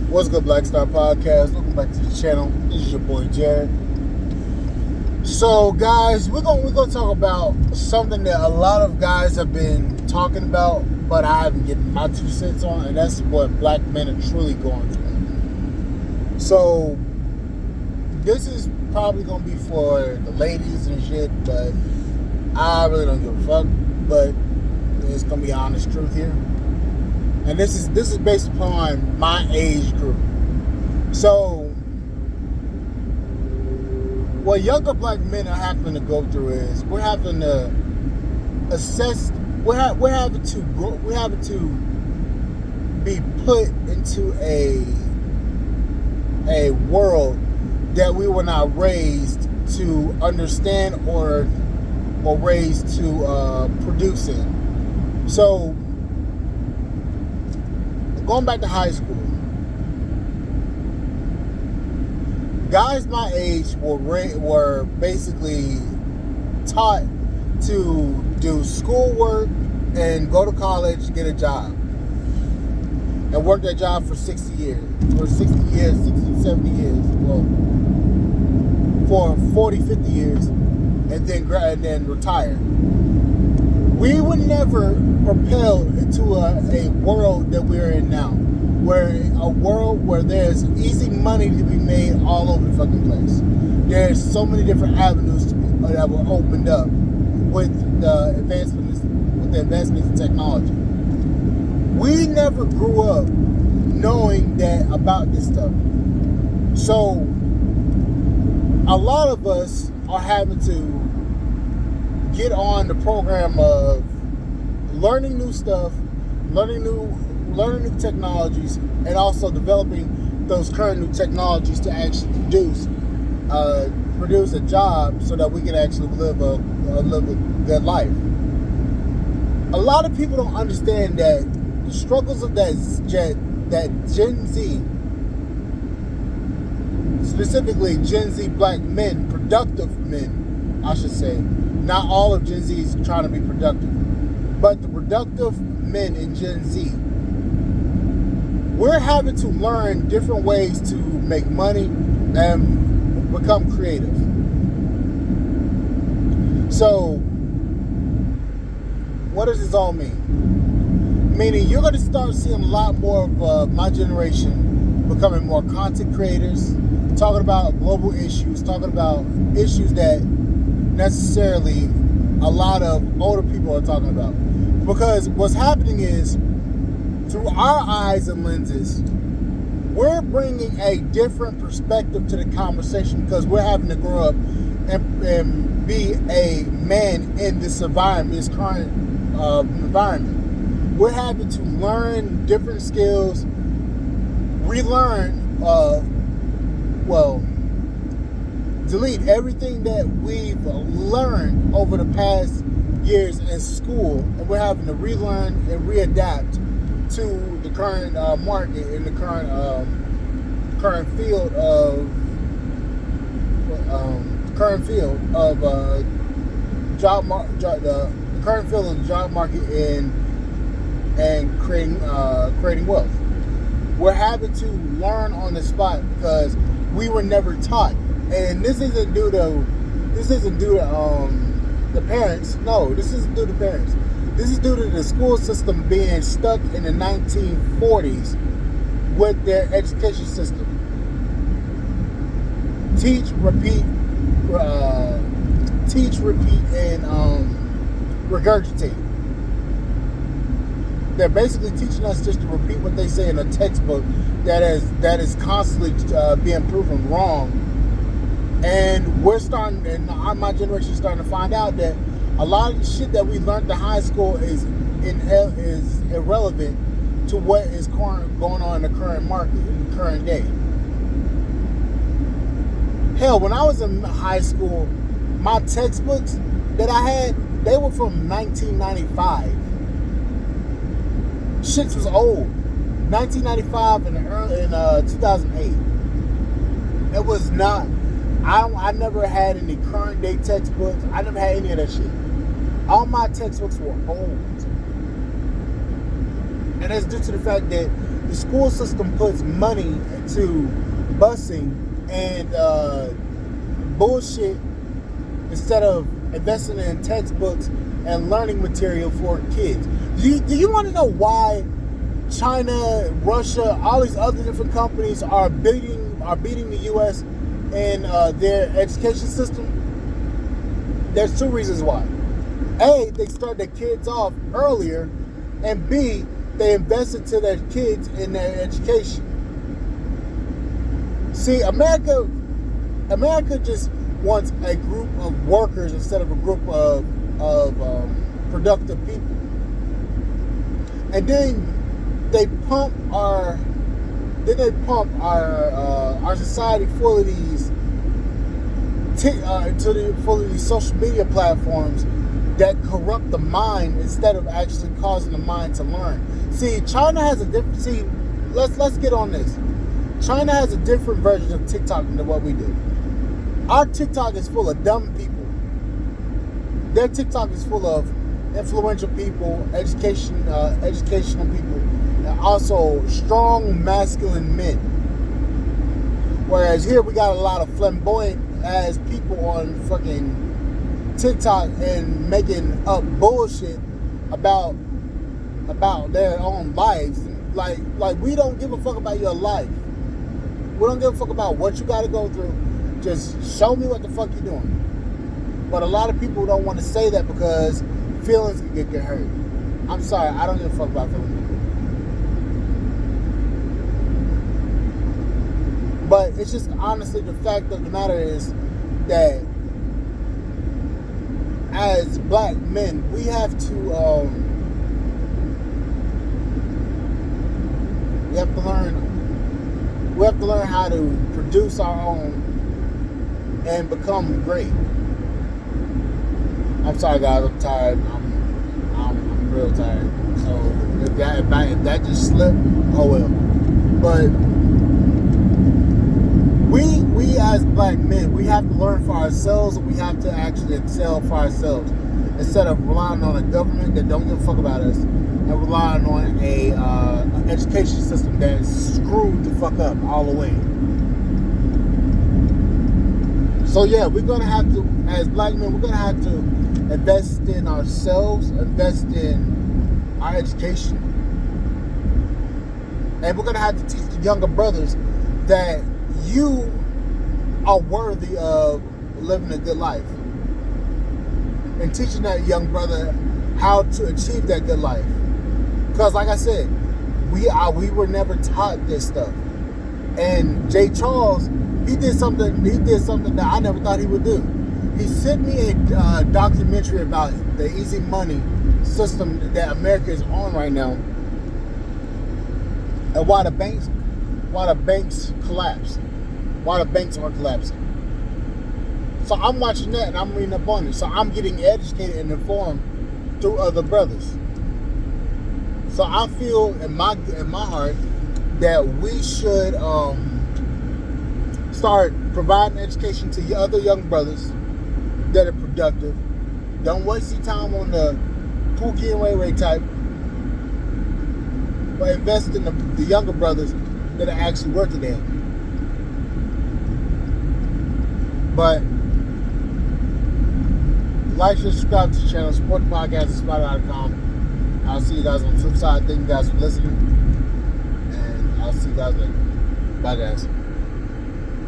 What's good, Black Star Podcast? Welcome back to the channel. This is your boy Jared. So, guys, we're gonna talk about something that a lot of guys have been talking about, but I haven't given my 2 cents on, and that's what black men are truly going through. So, this is probably gonna be for the ladies and shit, but I really don't give a fuck. But it's gonna be honest truth here. And this is based upon my age group. So, what younger black men are having to go through is we're having to assess. We're having to be put into a world that we were not raised to understand or raised to produce in. So, going back to high school, guys my age were basically taught to do schoolwork and go to college, get a job, and work that job for 60 years, 70 years, well, for 40, 50 years, and then retire. We were never propelled into a world that we're in now, a world where there's easy money to be made all over the fucking place. There's so many different avenues that were opened up with the advancements in technology. We never grew up knowing that about this stuff. So a lot of us are having to get on the program of learning new stuff, learning new technologies, and also developing those current new technologies to actually produce a job so that we can actually live a good life. A lot of people don't understand that the struggles of that Gen Z, specifically Gen Z black men, productive men, I should say. Not all of Gen Z is trying to be productive, but the productive men in Gen Z, we're having to learn different ways to make money and become creative. So, what does this all mean? Meaning you're going to start seeing a lot more of my generation becoming more content creators, talking about global issues, talking about issues that necessarily a lot of older people are talking about. Because what's happening is, through our eyes and lenses, we're bringing a different perspective to the conversation because we're having to grow up and be a man in this environment, this current environment. We're having to learn different skills, delete everything that we've learned over the past years in school, and we're having to relearn and readapt to the current market and the current field of the current field of the job market and creating wealth. We're having to learn on the spot because we were never taught. And this isn't due to the parents. No, this isn't due to parents. This is due to the school system being stuck in the 1940s with their education system. Teach, repeat, and regurgitate. They're basically teaching us just to repeat what they say in a textbook that is constantly being proven wrong. And my generation is starting to find out that a lot of the shit that we learned in high school is irrelevant to what is going on in the current market, in the current day. Hell, when I was in high school, my textbooks that I had, they were from 1995. Shit was old. 1995 and 2008. It was not. I never had any current day textbooks. I never had any of that shit. All my textbooks were old. And that's due to the fact that the school system puts money into busing and bullshit instead of investing in textbooks and learning material for kids. Do you want to know why China, Russia, all these other different companies are beating the U.S. in their education system? There's two reasons why. A, they start their kids off earlier, and B, they invest into their kids in their education. See, America just wants a group of workers instead of a group of productive people. And then they pump our society full of these full of these social media platforms that corrupt the mind instead of actually causing the mind to learn. See, China has a different. See, let's get on this. China has a different version of TikTok than what we do. Our TikTok is full of dumb people. Their TikTok is full of influential people, educational people, and also strong masculine men. Whereas here we got a lot of flamboyant ass people on fucking TikTok and making up bullshit about their own lives. Like we don't give a fuck about your life. We don't give a fuck about what you got to go through. Just show me what the fuck you're doing. But a lot of people don't want to say that because feelings can get hurt. I'm sorry, I don't give a fuck about feelings. But it's just honestly the fact of the matter is that as black men, we have to learn how to produce our own and become great. I'm sorry, guys. I'm tired. I'm real tired. So if that just slipped, oh well. But we as black men, we have to learn for ourselves, and we have to actually excel for ourselves instead of relying on a government that don't give a fuck about us and relying on an education system that's screwed the fuck up all the way. So yeah, we're gonna have to, as black men, we're gonna have to invest in ourselves, invest in our education, and we're gonna have to teach the younger brothers that you are worthy of living a good life, and teaching that young brother how to achieve that good life. Because, like I said, we were never taught this stuff. And Jay Charles, he did something that I never thought he would do. He sent me a documentary about the easy money system that America is on right now, and why the banks collapse, why the banks are collapsing. So I'm watching that and I'm reading up on it. So I'm getting educated and informed through other brothers. So I feel in my heart that we should start providing education to other young brothers that are productive. Don't waste your time on the Pookie and Ray Ray type, but invest in the younger brothers that are actually worth it in. But like, subscribe to the channel, support the podcast at Spotify.com. I'll see you guys on the flip side. Thank you guys for listening, and I'll see you guys later. Bye, guys.